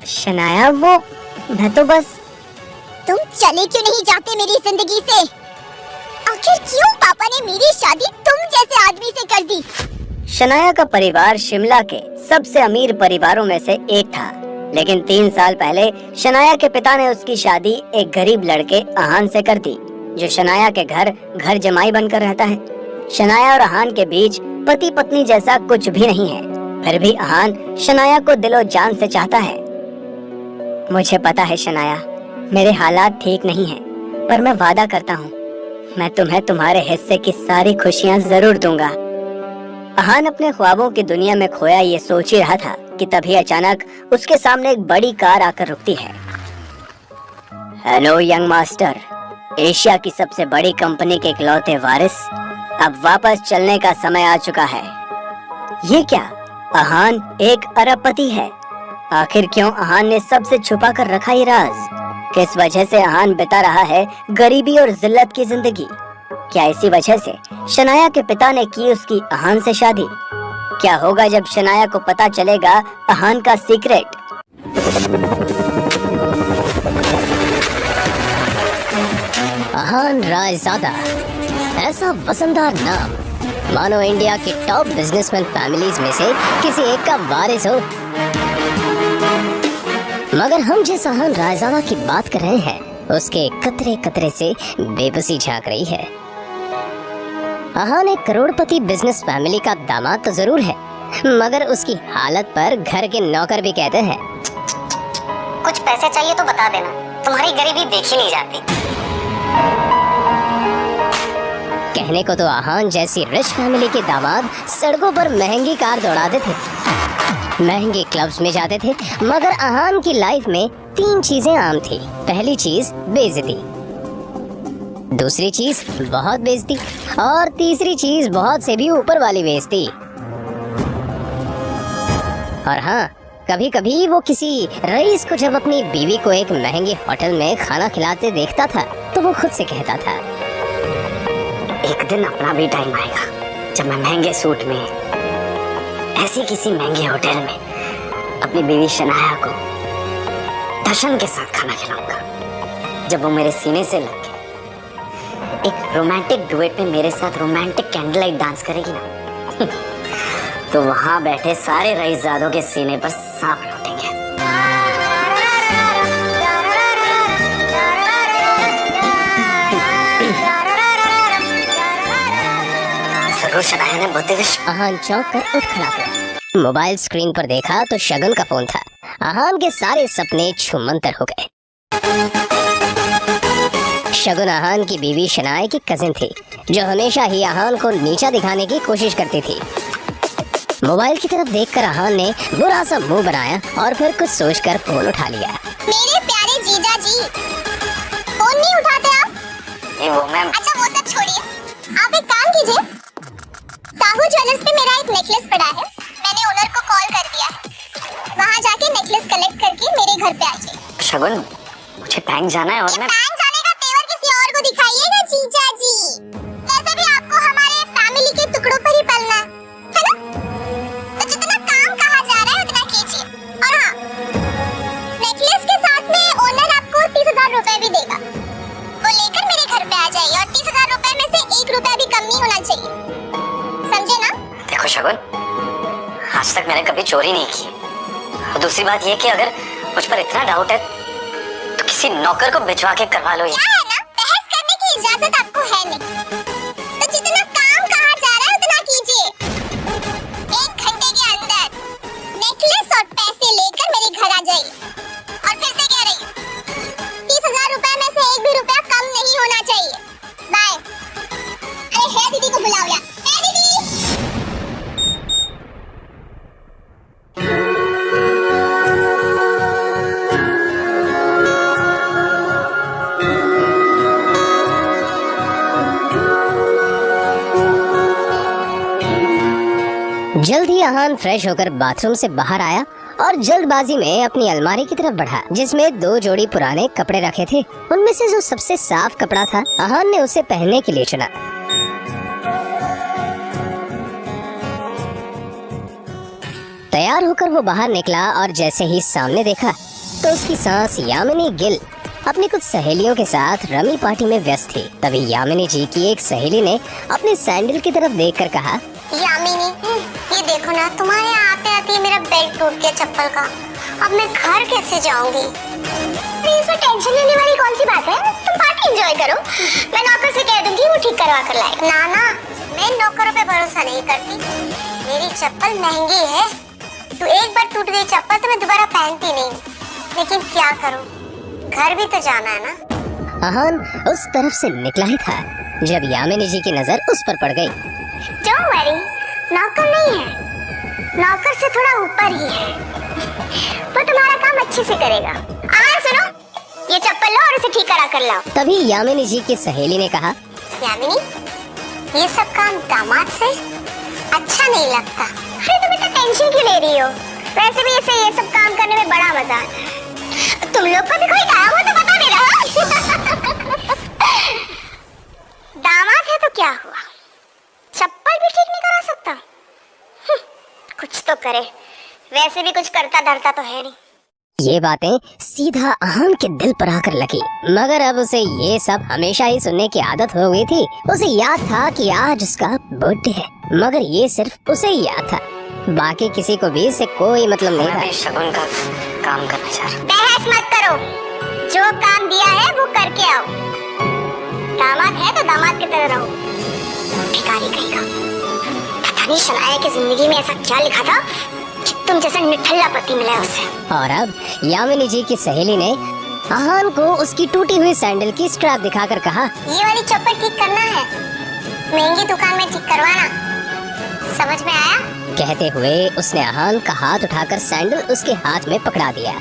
शनाया, वो मैं तो बस। तुम चले क्यों नहीं जाते मेरी जिंदगी से? आखिर क्यों पापा ने मेरी शादी तुम जैसे आदमी से कर दी? शनाया का परिवार शिमला के सबसे अमीर परिवारों में से एक था, लेकिन 3 साल पहले शनाया के पिता ने उसकी शादी एक गरीब लड़के अहान से कर दी, जो शनाया के घर जमाई बनकर रहता है। शनाया और अहान के बीच पति पत्नी जैसा कुछ भी नहीं है, फिर भी अहान शनाया को दिलो जान से चाहता है। मुझे पता है शनाया, मेरे हालात ठीक नहीं हैं, पर मैं वादा करता हूँ मैं तुम्हें तुम्हारे हिस्से की सारी खुशियाँ जरूर दूंगा। अहान अपने ख्वाबों की दुनिया में खोया ये सोच ही रहा था कि तभी अचानक उसके सामने एक बड़ी कार आकर रुकती है। हेलो यंग मास्टर, एशिया की सबसे बड़ी कंपनी के इकलौते वारिस, अब वापस चलने का समय आ चुका है। ये क्या? अहान एक अरबपति है। आखिर क्यों अहान ने सबसे छुपा कर रखा ये राज? किस वजह से अहान बिता रहा है गरीबी और जिल्लत की जिंदगी? क्या इसी वजह से शनाया के पिता ने की उसकी अहान से शादी? क्या होगा जब शनाया को पता चलेगा अहान का सीक्रेट? अहान रायजादा, ऐसा वजनदार नाम, मानो इंडिया की टॉप बिजनेसमैन फैमिलीज में से किसी एक का वारिस हो। मगर हम जिस अहान रायजादा की बात कर रहे हैं, उसके कतरे कतरे से बेबसी झांक रही है। अहान एक करोड़पति बिजनेस फैमिली का दामाद तो जरूर है, मगर उसकी हालत पर घर के नौकर भी कहते हैं, कुछ पैसे चाहिए तो बता देना, तुम्हारी गरीबी देखी नहीं जाती। कहने को तो अहान जैसी रिच फैमिली के दामाद सड़कों पर महंगी कार दौड़ाते थे, महंगे क्लब्स में जाते थे, मगर अहान की लाइफ में 3 चीजें आम थी। पहली चीज बेइज्जती, दूसरी चीज बहुत बेइज्जती, और तीसरी चीज बहुत से भी ऊपर वाली बेइज्जती। और हाँ, कभी कभी वो किसी रईस को जब अपनी बीवी को एक महंगे होटल में खाना खिलाते देखता था, तो वो खुद से कहता था, एक दिन अपना भी टाइम आएगा जब मैं महंगे सूट में ऐसी किसी महंगे होटल में अपनी बीवी शनाया को दर्शन के साथ खाना खिलाऊंगा। जब वो मेरे सीने से लग के एक रोमांटिक डुएट में मेरे साथ रोमांटिक कैंडल लाइट डांस करेगी ना, तो वहां बैठे सारे रईसजादों के सीने पर सांप लौटेंगे। जरूर शनाया ने बोलते हुए अहान चौंक कर उठ खड़ा हुआ। मोबाइल स्क्रीन पर देखा तो शगुन का फोन था। अहान के सारे सपने छूमंतर हो गए। शगुन अहान की बीवी शनाया की कजिन थी, जो हमेशा ही अहान को नीचा दिखाने की कोशिश करती थी। मोबाइल की तरफ देखकर अहान ने बुरा सा मुंह बनाया और फिर कुछ सोचकर फोन उठा लिया। मेरे प्यारे जीजा जी, फोन नहीं उठाते आप? वो मैम। अच्छा वो सब छोड़िए, आप एक काम कीजिए, साहू ज्वेलर्स पे मेरा एक नेकलेस पड़ा है, मैंने ओनर को कॉल कर दिया है, वहाँ जाके नेकलेस कलेक्ट करके मेरे घर पे आ जाइए। शगुन, मुझे बैंक जाना है और मैं बैंक जाने का तेवर किसी और को दिखाइएगा जीजा जी। वैसे भी आपको हमारे फैमिली के टुकड़ों पर ही पलना है ना? तो जितना काम कहा जा रहा है उतना कीजिए। और हाँ, नेकलेस के साथ में ओनर आपको 30,000 रुपए भी देगा, वो लेकर मेरे घर पे आ जाइए, और 30,000 रुपए में से 1 रुपया भी कम नहीं होना चाहिए, समझे ना? देखो शगुन, आज तक मैंने कभी चोरी नहीं की, और दूसरी बात ये कि अगर मुझ पर इतना डाउट है तो किसी नौकर को भिजवा के करवा लो। क्या है ना, बहस करने की इजाजत आपको है नहीं, तो जितना काम कहा जा रहा है उतना कीजिए। 1 घंटे के अंदर नेकलेस और पैसे लेकर मेरे घर आ जाइए, और फिर से कह रही हूँ, 30,000 रुपए में से 1 भी रुपया कम नहीं होना चाहिए। बाय। अरे है दीदी को बुलाओ यार, है दीदी। जल्द ही अहान फ्रेश होकर बाथरूम से बाहर आया और जल्दबाजी में अपनी अलमारी की तरफ बढ़ा, जिसमें 2 जोड़ी पुराने कपड़े रखे थे। उनमें से जो सबसे साफ कपड़ा था, अहान ने उसे पहनने के लिए चुना। तैयार होकर वो बाहर निकला और जैसे ही सामने देखा तो उसकी सास यामिनी गिल अपनी कुछ सहेलियों के साथ रमी पार्टी में व्यस्त थी। तभी यामिनी जी की एक सहेली ने अपने सैंडल की तरफ देखकर कहा, यामिनी, ये देखो ना, तुम्हारे यहाँ आते आते मेरा बेल्ट टूट गया चप्पल का। अब मैं घर कैसे जाऊंगी? इसमें टेंशन लेने वाली कौन सी बात है? तुम पार्टी एंजॉय करो, मैं नौकर से कह दूंगी, वो ठीक करवा कर लाएगा। ना ना, मैं नौकरों पे भरोसा नहीं करती। मेरी चप्पल महंगी है, तो एक बार टूट गई चप्पल तो मैं दोबारा पहनती नहीं। लेकिन क्या करूं, घर भी तो जाना है ना। अहान उस तरफ से निकला ही था जब यामिनी जी की नजर उस पर पड़ गई। डोंट वरी, नौकर नहीं है, नौकर से थोड़ा ऊपर ही है। वो तुम्हारा काम अच्छे से करेगा। सुनो, ये चप्पल लो और उसे ठीक करा कर लाओ। तभी यामिनी जी की सहेली ने कहा, यामिनी, ये सब काम दामाद से अच्छा नहीं लगता। अरे तुम इतना टेंशन क्यों ले रही हो? वैसे भी इसे ये सब काम करने में बड़ा मजा आता है। तुम लोग को भी कोई आया हो तो बता देना। दामाद है तो क्या हुआ, चप्पल भी ठीक नहीं करा सकता? कुछ तो करे, वैसे भी कुछ करता धरता तो है नहीं। ये बातें सीधा अहान के दिल पर आकर लगी, मगर अब उसे ये सब हमेशा ही सुनने की आदत हो गई थी। उसे याद था कि आज उसका बर्थडे है, मगर ये सिर्फ उसे ही याद था, बाकी किसी को भी इससे कोई मतलब नहीं था। शगुन का काम करना चाह रहा। बहस मत करो, जो काम दिया है वो करके आओ। दामाद है तो दामाद की तरह रहो। भिखारी कहीं का। पता नहीं शनाया की जिंदगी में ऐसा क्या लिखा था कि तुम जैसा निठल्ला पति मिला है उससे। और अब यामिनी जी की सहेली ने अहान को उसकी टूटी हुई सैंडल की स्ट्रैप दिखाकर कहा, ये वाली चप्पल ठीक करना है, महंगी दुकान में ठीक करवाना, समझ में आया? कहते हुए उसने अहान का हाथ उठाकर सैंडल उसके हाथ में पकड़ा दिया।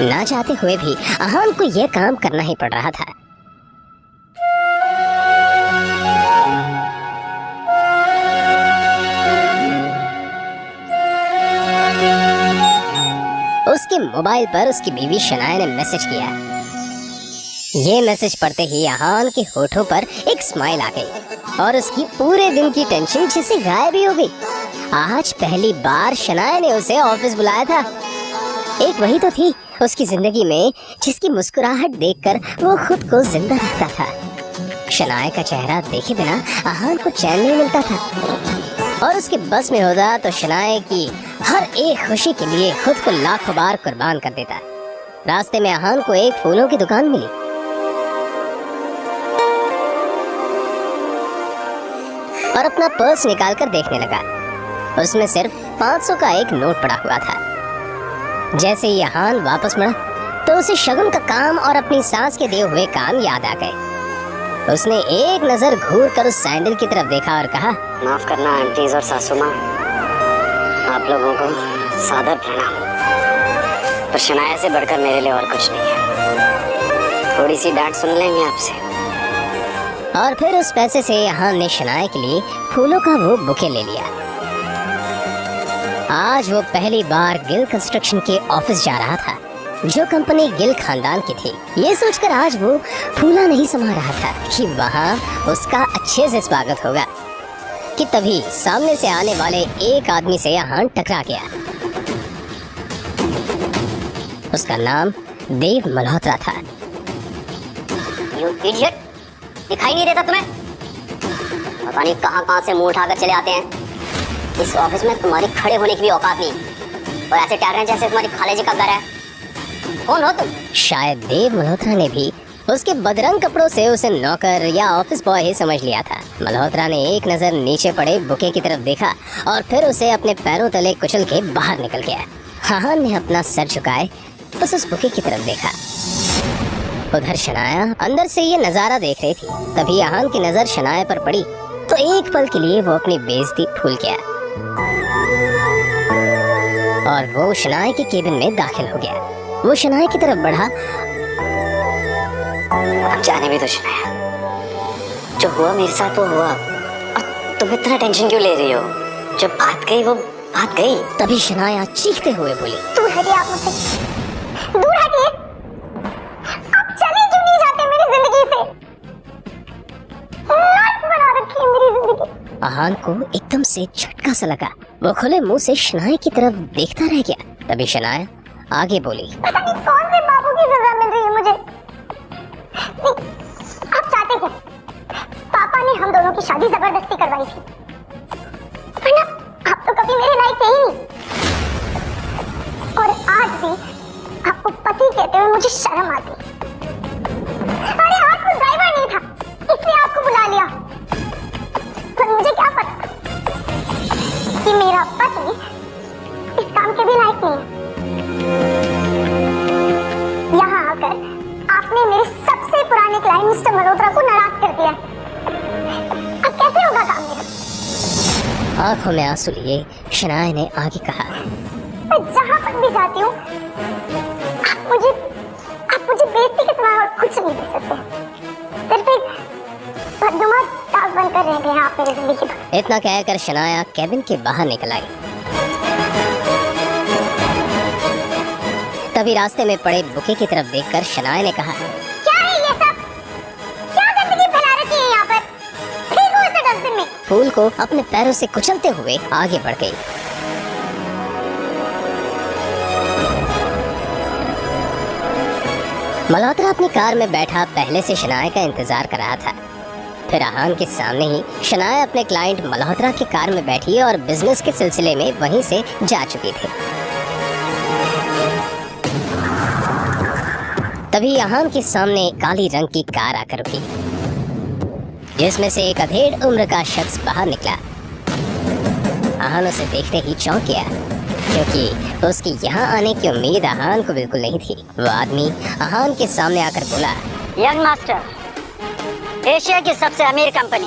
ना चाहते हुए भी अहान को यह काम करना ही पड़ रहा था। उसके मोबाइल पर उसकी बीवी शनाया ने मैसेज किया। ये मैसेज पढ़ते ही अहान के होठों पर एक स्माइल आ गई और उसकी पूरे दिन की टेंशन जैसे गायब ही हो गई। आज पहली बार शनाया ने उसे ऑफिस बुलाया था। एक वही तो थी उसकी जिंदगी में जिसकी मुस्कुराहट देखकर वो खुद को जिंदा रखता था। शनाया का चेहरा देखे बिना अहान को चैन नहीं मिलता था और उसके बस में होता तो शनाया की हर एक खुशी के लिए खुद को लाखों बार कुर्बान कर देता। रास्ते में अहान को एक फूलों की दुकान मिली और अपना पर्स निकालकर देखने लगा। उसमें सिर्फ 500 का एक नोट पड़ा हुआ था। जैसे ही अहान वापस मुड़ा तो उसे शगुन का काम और अपनी सास के दिए हुए काम याद आ गए। उसने एक नजर घूर कर उस सैंडल की तरफ देखा और कहा, माफ करना आंटीज और सासू माँ, आप लोगों को सादर प्रणाम, पर शनाया से बढ़कर मेरे लिए और कुछ नहीं है। थोड़ी सी डांट सुन लेंगे आपसे। और फिर उस पैसे से अहान ने शनाया के लिए फूलों का वो बुके ले लिया। आज वो पहली बार गिल कंस्ट्रक्शन के ऑफिस जा रहा था, जो कंपनी गिल खानदान की थी। ये सोचकर आज वो फूला नहीं समा रहा था कि वहाँ उसका अच्छे से स्वागत होगा कि तभी सामने से आने वाले एक आदमी से अहान टकरा गया। उसका नाम देव मल्होत्रा था। यू इडियट, दिखाई नहीं देता तुम्हें? पता नहीं कहाँ से मुंह उठाकर चले आते हैं। इस ऑफिस में तुम्हारी खड़े होने की भी औकात नहीं और ऐसे टहल रहे हैं जैसे तुम्हारी खाले जी का घर है। कौन हो तुम? शायद देव मल्होत्रा ने भी उसके बदरंग कपड़ों से उसे नौकर या ऑफिस बॉय ही समझ लिया था। मल्होत्रा ने एक नजर नीचे पड़े बुके की तरफ देखा और फिर उसे अपने पैरों तले कुचल के बाहर निकल गया। अहान ने अपना सर झुकाए बस उस बुके की तरफ देखा। उधर शनाया अंदर से ये नजारा देख रही थी। तभी अहान की नजर शनाया पर पड़ी तो एक पल के लिए वो अपनी बेइज्जती भूल गया और वो शनाया के केबिन में दाखिल हो गया। वो शनाया की तरफ बढ़ा। अब जाने भी तो शनाया, जो हुआ मेरे साथ वो हुआ, और तुम इतना टेंशन क्यों ले रही हो? जब बात गई वो बात गई। तभी शनाया चीखते हुए बोली, दूर हटिए आप मुझसे, दूर हटिए। आप चले क्यों नहीं जाते मेरी जिंदगी से? नाक बना रखी है मेरी जिंदगी। अहान को एकदम से झटका सा लगा वो खुले मुंह से शनाया की तरफ देखता रह गया। तभी शनाया आगे बोली, पता नहीं कौन से बाबू की सजा मिल रही है मुझे। नहीं, आप चाहते क्या? पापा ने हम दोनों की शादी जबरदस्ती करवाई थी, वरना आप तो कभी मेरे लायक थे ही नहीं। और आज भी आपको पति कहते हुए मुझे शर्म आती। अरे आज तो ड्राइवर नहीं था, इसलिए आपको बुला लिया। पर मुझे क्या पता कि मेरा पति इस काम के भी लायक नहीं है। यहाँ आकर आपने मेरे सबसे पुराने क्लाइंट मिस्टर मल्होत्रा को नाराज कर दिया। अब कैसे होगा काम मेरा? आंखों में आंसू लिए शनाया ने आगे कहा, मैं जहाँ पर भी जाती हूँ आप मुझे बेइज्जती के सिवा और कुछ नहीं दे सकते। सिर्फ एक बदनुमा दाग बनकर रह गए हैं आप मेरी जिंदगी में। इतना कहकर शनाया केबिन के बाहर निकल आई। तभी रास्ते में पड़े बुके की तरफ देखकर शनाया ने कहा, क्या है ये सब? क्या गंदगी फैला रखी है यहाँ पर? फेंको इसे डस्टबिन में। फूल को अपने पैरों से कुचलते हुए आगे बढ़ गई। मल्होत्रा अपनी कार में बैठा पहले से शनाया का इंतजार कर रहा था। फिर आहान के सामने ही शनाया अपने क्लाइंट मल्होत्रा की कार में बैठी और बिजनेस के सिलसिले में वहीं से जा चुकी थी। तभी आहान के सामने काली रंग की कार आकर रुकी, जिसमें से एक अधेड़ उम्र का शख्स बाहर निकला। आहान उसे देखते ही चौंक गया, क्योंकि उसकी यहाँ आने की उम्मीद आहान को बिल्कुल नहीं थी। वो आदमी आहान के सामने आकर बोला, यंग मास्टर, एशिया की सबसे अमीर कंपनी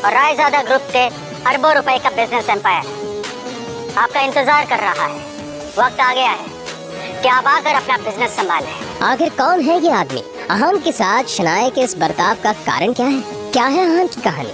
और रायजादा ग्रुप के अरबों रुपए का बिजनेस एम्पायर आपका इंतजार कर रहा है। वक्त आ गया है कि आप आकर अपना बिजनेस संभालें। आखिर कौन है ये आदमी? आहान के साथ शनाया के इस बर्ताव का कारण क्या है? क्या है आहान की कहानी?